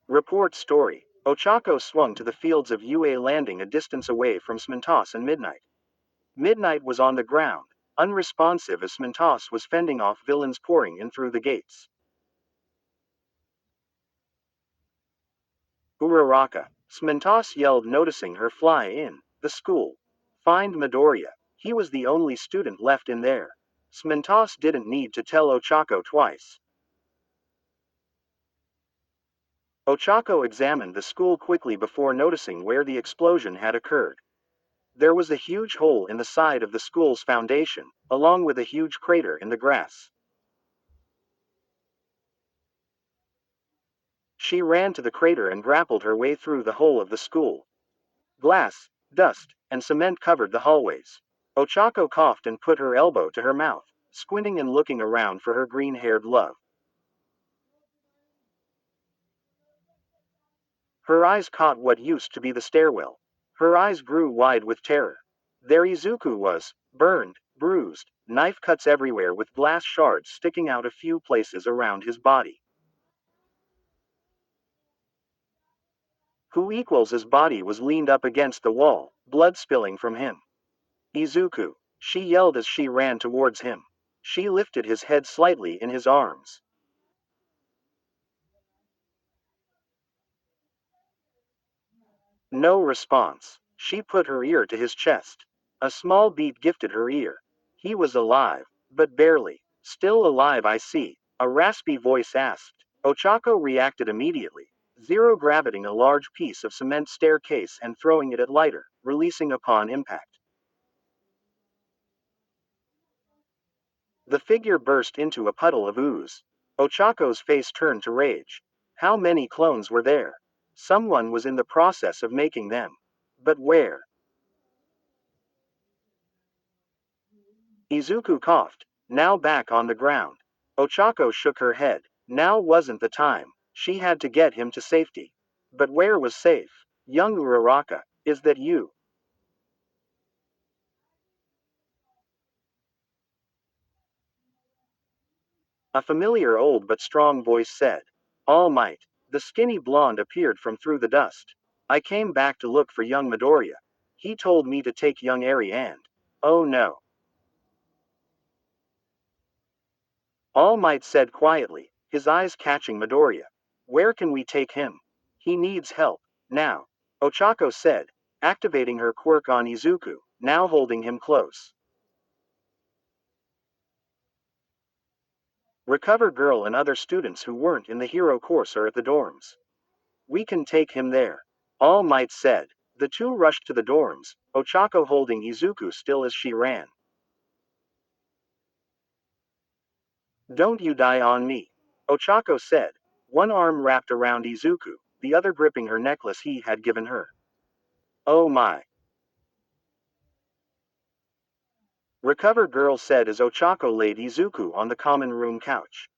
Report story. Ochako swung to the fields of UA landing a distance away from Smintos and Midnight. Midnight was on the ground, unresponsive as Smintos was fending off villains pouring in through the gates. Uraraka. Smintos yelled, noticing her fly in the school. Find Midoriya. He was the only student left in there. Smintos didn't need to tell Ochako twice. Ochako examined the school quickly before noticing where the explosion had occurred. There was a huge hole in the side of the school's foundation, along with a huge crater in the grass. She ran to the crater and grappled her way through the whole of the school. Glass, dust, and cement covered the hallways. Ochako coughed and put her elbow to her mouth, squinting and looking around for her green-haired love. Her eyes caught what used to be the stairwell. Her eyes grew wide with terror. There Izuku was, burned, bruised, knife cuts everywhere with glass shards sticking out a few places around his body. Who equals his body was leaned up against the wall, blood spilling from him. Izuku, she yelled as she ran towards him. She lifted his head slightly in his arms. No response. She put her ear to his chest. A small beat gifted her ear. He was alive, but barely. Still alive, I see, a raspy voice asked. Ochako reacted immediately, zero gravitating a large piece of cement staircase and throwing it at Lighter, releasing upon impact. The figure burst into a puddle of ooze. Ochako's face turned to rage. How many clones were there? Someone was in the process of making them. But where? Izuku coughed, now back on the ground. Ochako shook her head. Now wasn't the time. She had to get him to safety. But where was safe? Young Uraraka, is that you? A familiar old but strong voice said. All Might. The skinny blonde appeared from through the dust. I came back to look for young Midoriya. He told me to take young Eri and... Oh no. All Might said quietly, his eyes catching Midoriya. Where can we take him? He needs help. Now. Ochako said, activating her quirk on Izuku, now holding him close. Recover Girl and other students who weren't in the hero course are at the dorms. We can take him there. All Might said. The two rushed to the dorms, Ochako holding Izuku still as she ran. Don't you die on me. Ochako said, one arm wrapped around Izuku, the other gripping her necklace he had given her. Oh my. Recover Girl said as Ochako laid Izuku on the common room couch.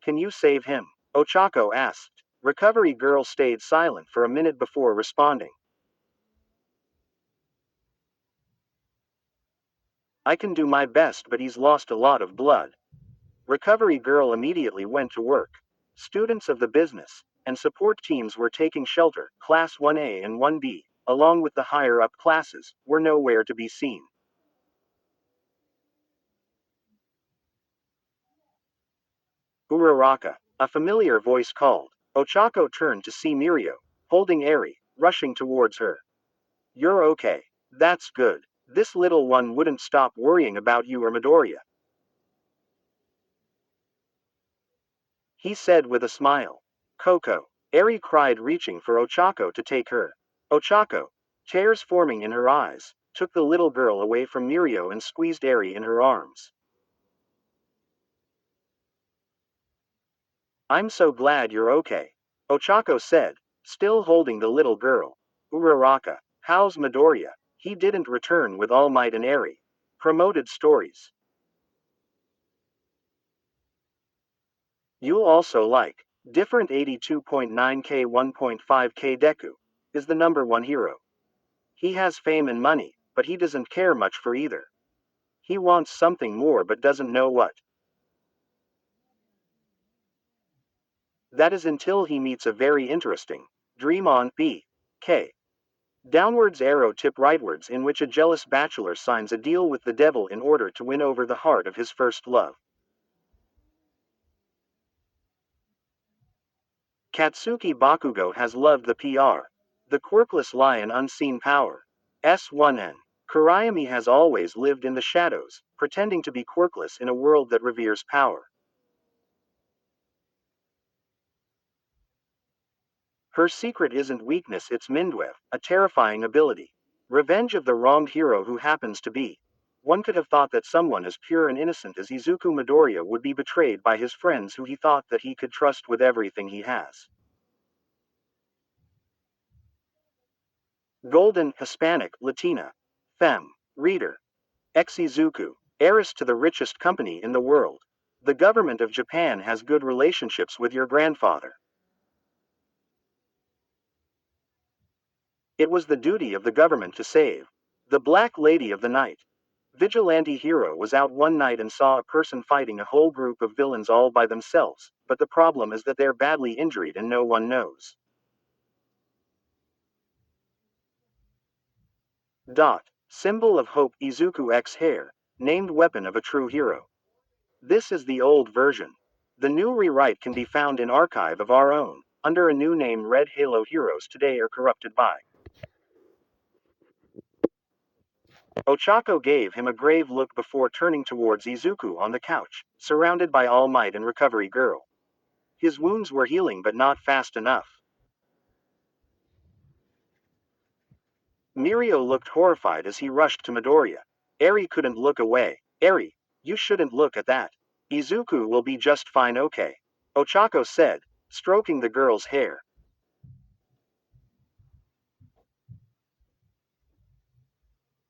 Can you save him? Ochako asked. Recovery Girl stayed silent for a minute before responding. I can do my best, but he's lost a lot of blood. Recovery Girl immediately went to work. Students of the business and support teams were taking shelter. Class 1A and 1B, along with the higher-up classes, were nowhere to be seen. Uraraka, a familiar voice called. Ochako turned to see Mirio, holding Eri, rushing towards her. You're okay. That's good. This little one wouldn't stop worrying about you or Midoriya. He said with a smile. Coco. Eri cried, reaching for Ochako to take her. Ochako, tears forming in her eyes, took the little girl away from Mirio and squeezed Eri in her arms. I'm so glad you're okay. Ochako said, still holding the little girl. Uraraka, how's Midoriya? He didn't return with All Might and Eri. Promoted stories. You'll also like. Different 82.9K 1.5K Deku is the number one hero. He has fame and money, but he doesn't care much for either. He wants something more but doesn't know what. That is until he meets a very interesting dream on B.K. Downwards arrow tip rightwards in which a jealous bachelor signs a deal with the devil in order to win over the heart of his first love. Katsuki Bakugo has loved the PR. The quirkless lion unseen power. S1N. Kurayami has always lived in the shadows, pretending to be quirkless in a world that reveres power. Her secret isn't weakness, it's Mindwef, a terrifying ability. Revenge of the wronged hero who happens to be. One could have thought that someone as pure and innocent as Izuku Midoriya would be betrayed by his friends who he thought that he could trust with everything he has. Golden, Hispanic, Latina. Femme. Reader. Ex-Izuku, heiress to the richest company in the world. The government of Japan has good relationships with your grandfather. It was the duty of the government to save the Black Lady of the Night. Vigilante hero was out one night and saw a person fighting a whole group of villains all by themselves, but the problem is that they're badly injured and no one knows. Symbol of hope Izuku X hair, named weapon of a true hero. This is the old version. The new rewrite can be found in Archive of Our Own, under a new name. Red Halo heroes today are corrupted by. Ochako gave him a grave look before turning towards Izuku on the couch, surrounded by All Might and Recovery Girl. His wounds were healing but not fast enough. Mirio looked horrified as he rushed to Midoriya. Eri couldn't look away. Eri, you shouldn't look at that. Izuku will be just fine, okay? Ochako said, stroking the girl's hair.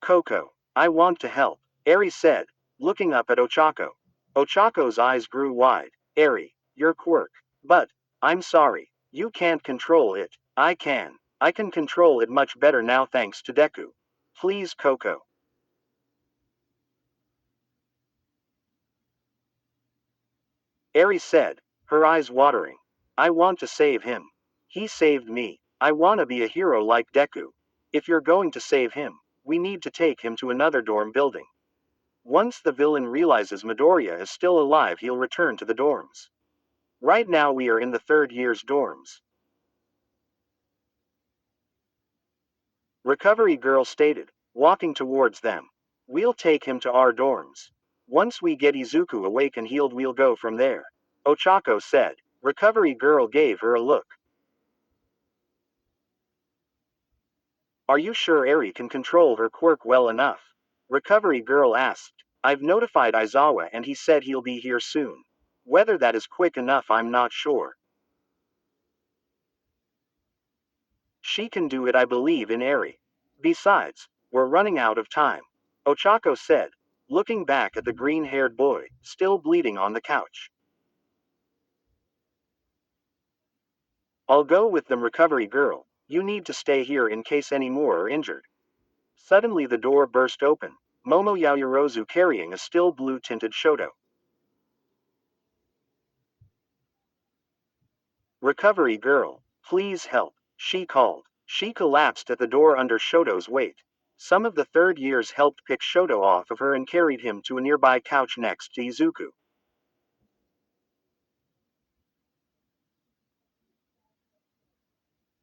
Coco, I want to help, Eri said, looking up at Ochako. Ochako's eyes grew wide. Eri, your quirk. But, I'm sorry, you can't control it. I can. I can control it much better now thanks to Deku. Please, Coco. Eri said, her eyes watering. I want to save him. He saved me. I want to be a hero like Deku. If you're going to save him, we need to take him to another dorm building. Once the villain realizes Midoriya is still alive, he'll return to the dorms. Right now we are in the third year's dorms. Recovery Girl stated, walking towards them. We'll take him to our dorms. Once we get Izuku awake and healed, we'll go from there. Ochako said. Recovery Girl gave her a look. Are you sure Eri can control her quirk well enough? Recovery Girl asked. I've notified Aizawa and he said he'll be here soon. Whether that is quick enough, I'm not sure. She can do it, I believe in Eri. Besides, we're running out of time. Ochako said, looking back at the green-haired boy, still bleeding on the couch. I'll go with them, Recovery Girl. You need to stay here in case any more are injured. Suddenly the door burst open. Momo Yaoyorozu carrying a still blue-tinted Shoto. Recovery Girl, please help, she called. She collapsed at the door under Shoto's weight. Some of the third years helped pick Shoto off of her and carried him to a nearby couch next to Izuku.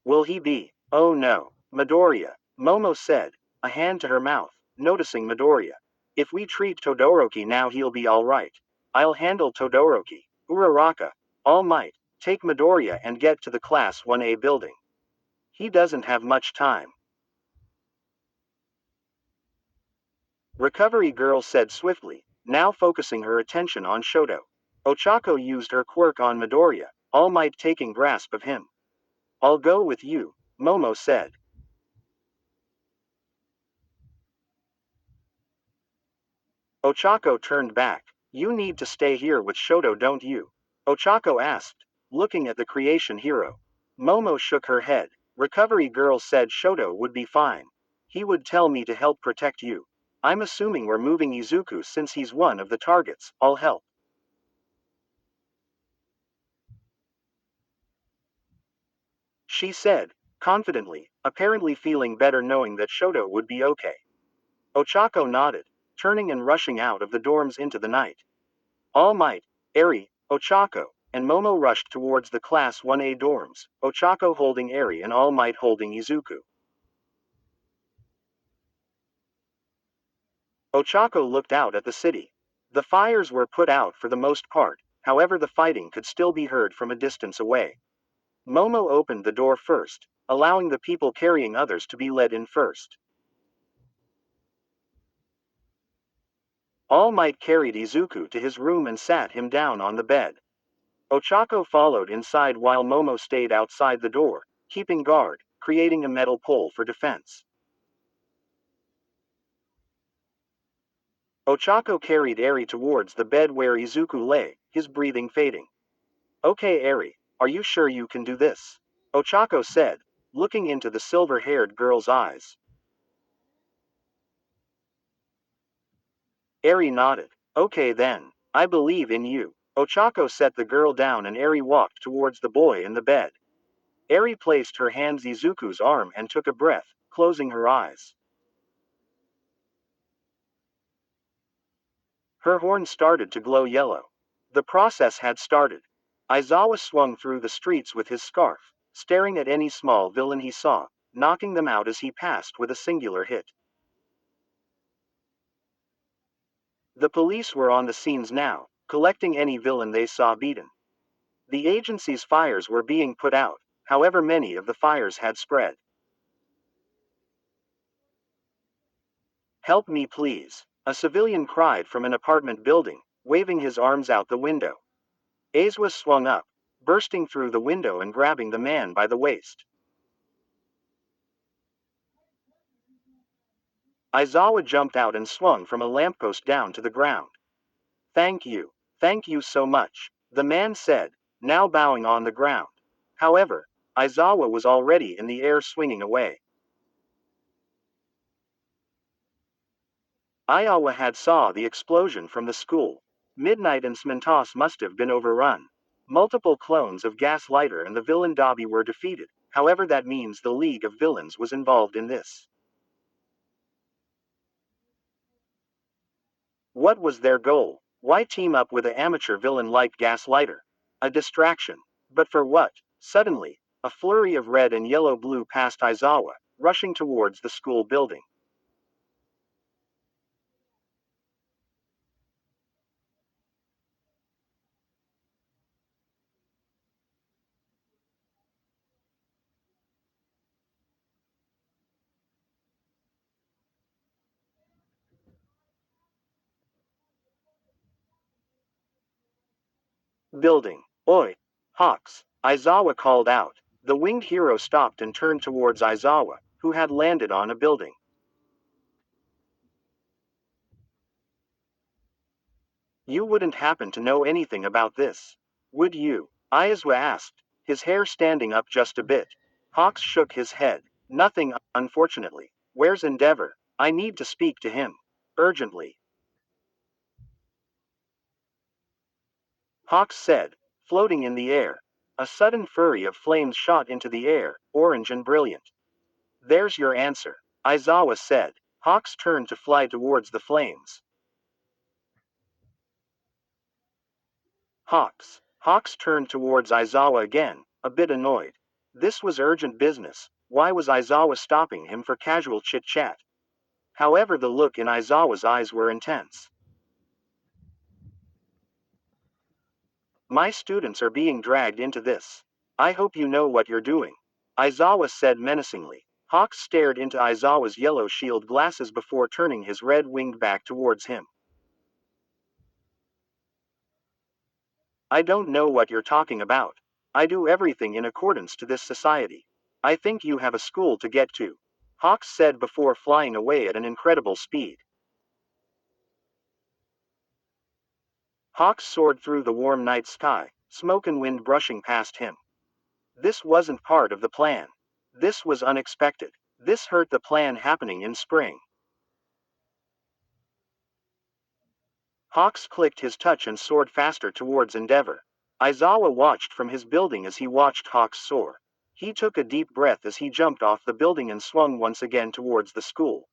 Will he be? Oh no. Midoriya, Momo said, a hand to her mouth, noticing Midoriya. If we treat Todoroki now, he'll be alright. I'll handle Todoroki. Uraraka, All Might, take Midoriya and get to the Class 1A building. He doesn't have much time. Recovery Girl said swiftly, now focusing her attention on Shoto. Ochako used her quirk on Midoriya, All Might taking grasp of him. I'll go with you, Momo said. Ochako turned back. You need to stay here with Shoto, don't you? Ochako asked, looking at the creation hero. Momo shook her head. Recovery Girl said Shoto would be fine. He would tell me to help protect you. I'm assuming we're moving Izuku since he's one of the targets. I'll help. she said, confidently, apparently feeling better knowing that Shoto would be okay. Ochako nodded, turning and rushing out of the dorms into the night. All Might, Eri, Ochako, and Momo rushed towards the Class 1A dorms, Ochako holding Eri and All Might holding Izuku. Ochako looked out at the city. The fires were put out for the most part, however the fighting could still be heard from a distance away. Momo opened the door first, allowing the people carrying others to be led in first. All Might carried Izuku to his room and sat him down on the bed. Ochako followed inside while Momo stayed outside the door, keeping guard, creating a metal pole for defense. Ochako carried Eri towards the bed where Izuku lay, his breathing fading. Okay, Eri, are you sure you can do this? Ochako said, looking into the silver-haired girl's eyes. Eri nodded. Okay then, I believe in you. Ochako set the girl down and Eri walked towards the boy in the bed. Eri placed her hands on Izuku's arm and took a breath, closing her eyes. Her horn started to glow yellow. The process had started. Aizawa swung through the streets with his scarf, staring at any small villain he saw, knocking them out as he passed with a singular hit. The police were on the scenes now, collecting any villain they saw beaten. The agency's fires were being put out, however many of the fires had spread. Help me please, a civilian cried from an apartment building, waving his arms out the window. Aizawa swung up, bursting through the window and grabbing the man by the waist. Aizawa jumped out and swung from a lamppost down to the ground. Thank you so much, the man said, now bowing on the ground. However, Aizawa was already in the air swinging away. Iowa had saw the explosion from the school. Midnight and Smentos must have been overrun. Multiple clones of Gaslighter and the villain Dobby were defeated, however that means the League of Villains was involved in this. What was their goal? Why team up with an amateur villain like Gaslighter? A distraction. But for what? Suddenly, a flurry of red and yellow blew past Aizawa, rushing towards the school building. Building. Oi! Hawks! Aizawa called out. The winged hero stopped and turned towards Aizawa, who had landed on a building. You wouldn't happen to know anything about this, would you? Aizawa asked, his hair standing up just a bit. Hawks shook his head. Nothing, unfortunately. Where's Endeavor? I need to speak to him. Urgently. Hawks said, floating in the air. A sudden flurry of flames shot into the air, orange and brilliant. There's your answer, Aizawa said. Hawks turned to fly towards the flames. Hawks turned towards Aizawa again, a bit annoyed. This was urgent business. Why was Aizawa stopping him for casual chit-chat? However, the look in Aizawa's eyes were intense. My students are being dragged into this. I hope you know what you're doing, Aizawa said menacingly. Hawks stared into Aizawa's yellow shield glasses before turning his red-winged back towards him. I don't know what you're talking about. I do everything in accordance to this society. I think you have a school to get to, Hawks said before flying away at an incredible speed. Hawks soared through the warm night sky, smoke and wind brushing past him. This wasn't part of the plan. This was unexpected. This hurt the plan happening in spring. Hawks clicked his touch and soared faster towards Endeavor. Aizawa watched from his building as he watched Hawks soar. He took a deep breath as he jumped off the building and swung once again towards the school.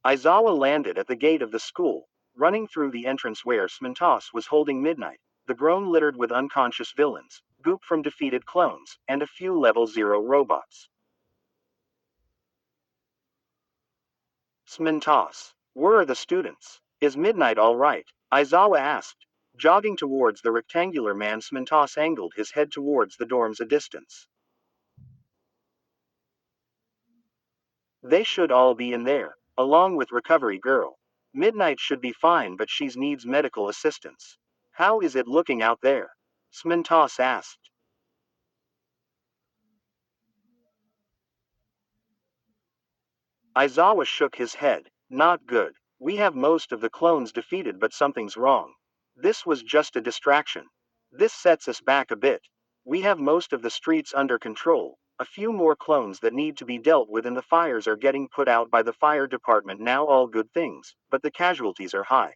Izawa landed at the gate of the school, running through the entrance where Smintos was holding Midnight, the groan littered with unconscious villains, goop from defeated clones, and a few level 0 robots. Smintos, where are the students? Is Midnight all right? Izawa asked. Jogging towards the rectangular man, Smintos angled his head towards the dorms a distance. They should all be in there, along with Recovery Girl. Midnight should be fine, but she needs medical assistance. How is it looking out there? Smintos asked. Izawa shook his head. Not good. We have most of the clones defeated, but something's wrong. This was just a distraction. This sets us back a bit. We have most of the streets under control. A few more clones that need to be dealt with, and the fires are getting put out by the fire department now. All good things, but the casualties are high.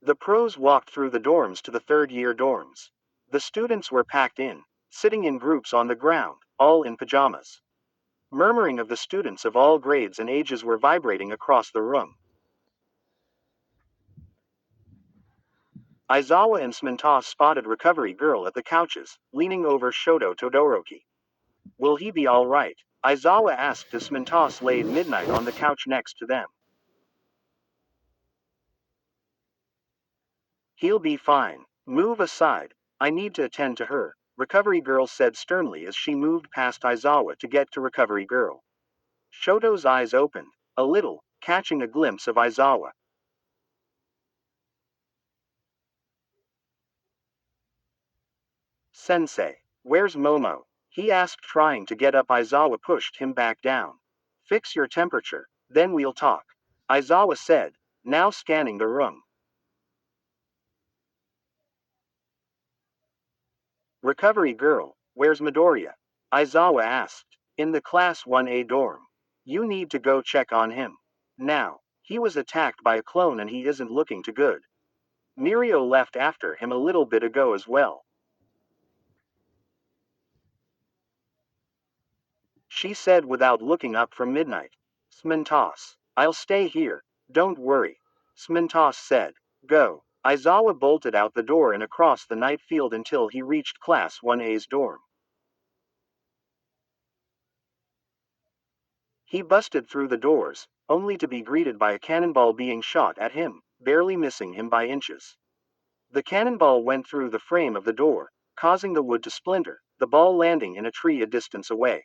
The pros walked through the dorms to the third-year dorms. The students were packed in, sitting in groups on the ground, all in pajamas. Murmuring of the students of all grades and ages were vibrating across the room. Izawa and Smintos spotted Recovery Girl at the couches, leaning over Shoto Todoroki. Will he be all right? Izawa asked as Smintos laid Midnight on the couch next to them. He'll be fine. Move aside. I need to attend to her, Recovery Girl said sternly as she moved past Izawa to get to Recovery Girl. Shoto's eyes opened, a little, catching a glimpse of Izawa. Sensei, where's Momo? He asked, trying to get up. Izawa pushed him back down. Fix your temperature, then we'll talk, Izawa said, now scanning the room. Recovery Girl, where's Midoriya? Izawa asked. In the Class 1A dorm. You need to go check on him. Now, he was attacked by a clone and he isn't looking too good. Mirio left after him a little bit ago as well. She said without looking up from Midnight. Smintos, I'll stay here, don't worry. Smintos said. Go. Izawa bolted out the door and across the night field until he reached Class 1A's dorm. He busted through the doors, only to be greeted by a cannonball being shot at him, barely missing him by inches. The cannonball went through the frame of the door, causing the wood to splinter, the ball landing in a tree a distance away.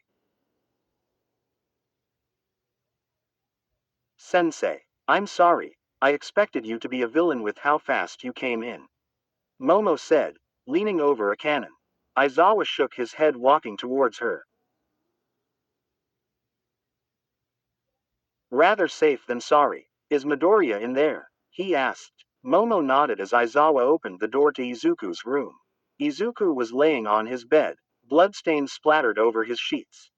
Sensei, I'm sorry, I expected you to be a villain with how fast you came in. Momo said, leaning over a cannon. Izawa shook his head, walking towards her. Rather safe than sorry. Is Midoriya in there? He asked. Momo nodded as Izawa opened the door to Izuku's room. Izuku was laying on his bed, bloodstains splattered over his sheets.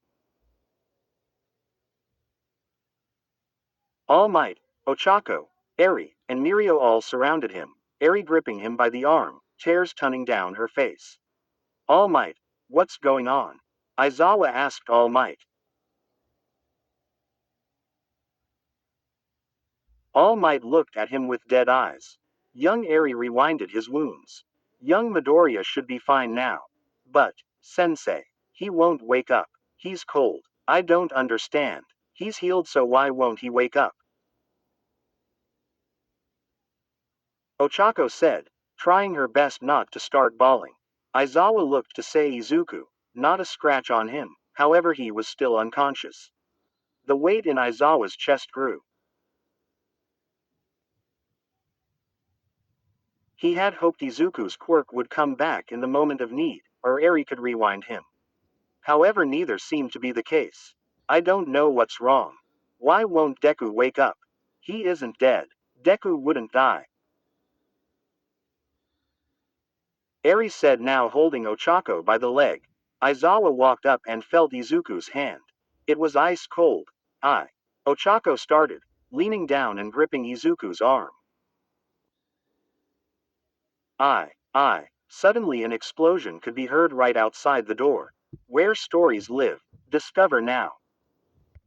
All Might, Ochako, Eri, and Mirio all surrounded him, Eri gripping him by the arm, tears tunning down her face. All Might, what's going on? Izawa asked All Might. All Might looked at him with dead eyes. Young Eri rewinded his wounds. Young Midoriya should be fine now. But, Sensei, he won't wake up. He's cold. I don't understand. He's healed, so why won't he wake up? Ochako said, trying her best not to start bawling. Izawa looked to say Izuku, not a scratch on him, however he was still unconscious. The weight in Izawa's chest grew. He had hoped Izuku's quirk would come back in the moment of need, or Eri could rewind him. However, neither seemed to be the case. I don't know what's wrong. Why won't Deku wake up? He isn't dead. Deku wouldn't die. Eri said, now holding Ochako by the leg. Aizawa walked up and felt Izuku's hand. It was ice cold. Ochako started, leaning down and gripping Izuku's arm. I. Suddenly an explosion could be heard right outside the door. Where stories live. Discover now.